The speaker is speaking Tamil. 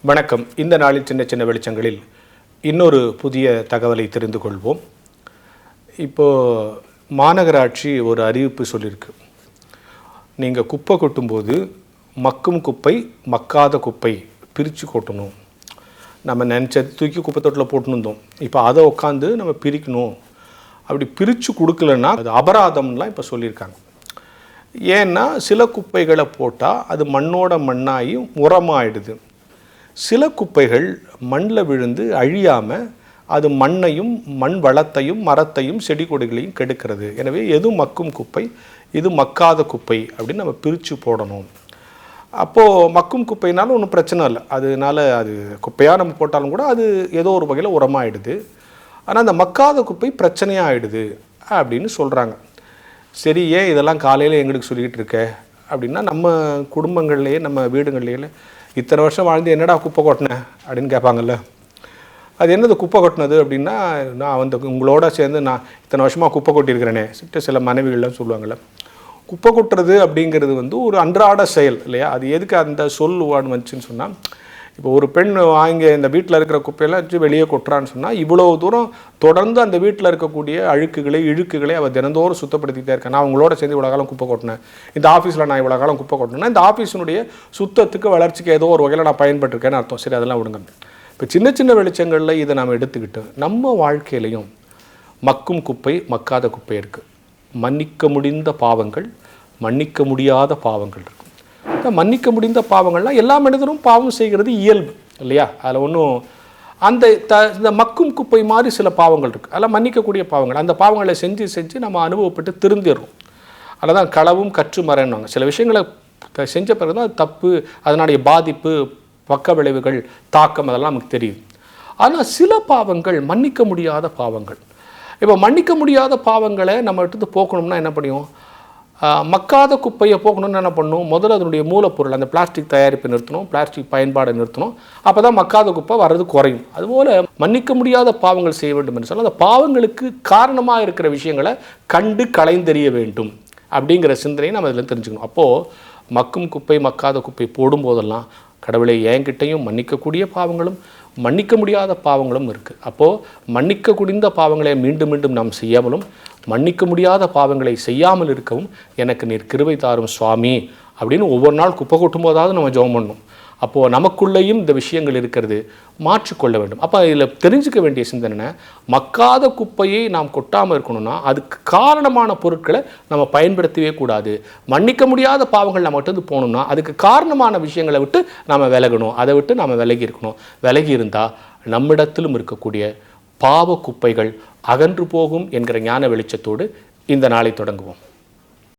வணக்கம். இந்த நாளில் சின்ன சின்ன வெளிச்சங்களில் இன்னொரு புதிய தகவலை தெரிந்து கொள்வோம். இப்போது மாநகராட்சி ஒரு அறிவிப்பு சொல்லியிருக்கு. நீங்கள் குப்பை கொட்டும்போது மக்கும் குப்பை மக்காத குப்பை பிரித்து கொட்டணும். நம்ம நினச்சது தூக்கி குப்பை தொட்டில் போட்டுன்னு இருந்தோம். இப்போ அதை உட்காந்து நம்ம பிரிக்கணும். அப்படி பிரித்து கொடுக்கலன்னா அது அபராதம்லாம் இப்போ சொல்லியிருக்காங்க. ஏன்னா சில குப்பைகளை போட்டால் அது மண்ணோட மண்ணாகி உரமாயிடுது. சில குப்பைகள் மண்ணில் விழுந்து அழியாமல் அது மண்ணையும் மண் வளத்தையும் மரத்தையும் செடி கொடிகளையும் கெடுக்கிறது. எனவே எது மக்கும் குப்பை இது மக்காத குப்பை அப்படின்னு நம்ம பிரித்து போடணும். அப்போது மக்கும் குப்பைனாலும் ஒன்றும் பிரச்சனை இல்லை. அதனால் அது குப்பையாக நம்ம போட்டாலும் கூட அது ஏதோ ஒரு வகையில் உரமாகிடுது. ஆனால் அந்த மக்காத குப்பை பிரச்சனையாக ஆகிடுது அப்படின்னு சொல்கிறாங்க. சரி, ஏன் இதெல்லாம் காலையில் எங்களுக்கு சொல்லிக்கிட்டு இருக்க அப்படின்னா, நம்ம குடும்பங்கள்லேயே நம்ம வீடுகள்லேயே இத்தனை வருஷம் வாழ்ந்து என்னடா குப்பை கொட்டினேன் அப்படின்னு கேட்பாங்கல்ல. அது என்னது குப்பை கொட்டினது அப்படின்னா, நான் வந்து உங்களோட சேர்ந்து நான் இத்தனை வருஷமாக குப்பை கொட்டியிருக்கிறேனே சில மனைவிகள்லாம் சொல்லுவாங்கள்ல. குப்பை கொட்டுறது அப்படிங்கிறது வந்து ஒரு அன்றாட செயல் இல்லையா? அது எதுக்கு அந்த சொல் வந்துச்சுன்னு சொன்னால், இப்போ ஒரு பெண் வாங்கி இந்த வீட்டில் இருக்கிற குப்பையெல்லாம் வச்சு வெளியே கொட்டுறான்னு சொன்னால், இவ்வளோ தூரம் தொடர்ந்து அந்த வீட்டில் இருக்கக்கூடிய அழுக்குகளை இழுக்குகளை அவள் தினந்தோறும் சுத்தப்படுத்திக்கிட்டே இருக்கேன். நான் உங்களோட சேர்ந்து இவ்வளோ காலம் குப்பை கொட்டினேன், இந்த ஆஃபீஸில் நான் இவ்வளோ காலம் குப்பை கொட்டினேன்னா இந்த ஆஃபீஸினுடைய சுத்தத்துக்கு வளர்ச்சிக்கு ஏதோ ஒரு வகையில் நான் பயன்பட்டுருக்கேன்னு அர்த்தம். சரி, அதெல்லாம் விடுங்க. இப்போ சின்ன சின்ன வெளிச்சங்களில் இதை நாம் எடுத்துக்கிட்டு நம்ம வாழ்க்கையிலையும் மக்கும் குப்பை மக்காத குப்பை இருக்குது. மன்னிக்க முடிந்த பாவங்கள், மன்னிக்க முடியாத பாவங்கள் இருக்குது. மன்னிக்க முடிந்த பாவங்கள்லாம் எல்லா மனிதரும் பாவம் செய்கிறது இயல்பு இல்லையா? அதில் ஒன்றும் இந்த மக்கும் குப்பை மாதிரி சில பாவங்கள் இருக்குது. அதெல்லாம் மன்னிக்கக்கூடிய பாவங்கள். அந்த பாவங்களை செஞ்சு செஞ்சு நம்ம அனுபவப்பட்டு திருந்திடுறோம். அதில் தான் களவும் கற்று மறைன்னுவாங்க. சில விஷயங்களை செஞ்ச பிறகு தான் அது தப்பு, அதனுடைய பாதிப்பு, பக்க விளைவுகள், தாக்கம் அதெல்லாம் நமக்கு தெரியுது. ஆனால் சில பாவங்கள் மன்னிக்க முடியாத பாவங்கள். இப்போ மன்னிக்க முடியாத பாவங்களை நம்ம எடுத்து போக்கணும்னா என்ன பண்ணியும்? மக்காத குப்பையை போக்கணும்னு என்ன பண்ணணும்? முதல்ல அதனுடைய மூலப்பொருள் அந்த பிளாஸ்டிக் தயாரிப்பை நிறுத்தணும், பிளாஸ்டிக் பயன்பாடை நிறுத்தணும். அப்போ தான் மக்காத குப்பை வர்றது குறையும். அதுபோல் மன்னிக்க முடியாத பாவங்கள் செய்ய வேண்டும் என்று சொன்னால் அந்த பாவங்களுக்கு காரணமாக இருக்கிற விஷயங்களை கண்டு களைந்தெறிய வேண்டும் அப்படிங்கிற சிந்தனையை நம்ம அதில் தெரிஞ்சுக்கணும். அப்போது மக்கும் குப்பை மக்காத குப்பை போடும்போதெல்லாம் கடவுளை என்கிட்டையும் மன்னிக்கக்கூடிய பாவங்களும் மன்னிக்க முடியாத பாவங்களும் இருக்குது. அப்போது மன்னிக்க முடிந்த பாவங்களை மீண்டும் மீண்டும் நாம் செய்யாமலும் மன்னிக்க முடியாத பாவங்களை செய்யாமல் இருக்கவும் எனக்கு நீர் கிருபை தாரும் சுவாமி அப்படின்னு ஒவ்வொரு நாள் குப்பை கொட்டும் போதாவது நம்ம ஜெபம் பண்ணணும். அப்போது நமக்குள்ளேயும் இந்த விஷயங்கள் இருக்கிறது, மாற்றிக்கொள்ள வேண்டும். அப்போ இதில் தெரிஞ்சுக்க வேண்டிய சிந்தனை, மக்காத குப்பையை நாம் கொட்டாமல் இருக்கணும்னா அதுக்கு காரணமான பொருட்களை நம்ம பயன்படுத்தவே கூடாது. மன்னிக்க முடியாத பாவங்கள் நம்ம விட்டு போகணும்னா அதுக்கு காரணமான விஷயங்களை விட்டு நம்ம விலகணும். அதை விட்டு நம்ம விலகி இருக்கணும். விலகி இருந்தால் நம்மிடத்திலும் இருக்கக்கூடிய பாவ குப்பைகள் அகன்று போகும் என்கிற ஞான வெளிச்சத்தோடு இந்த நாளை தொடங்குவோம்.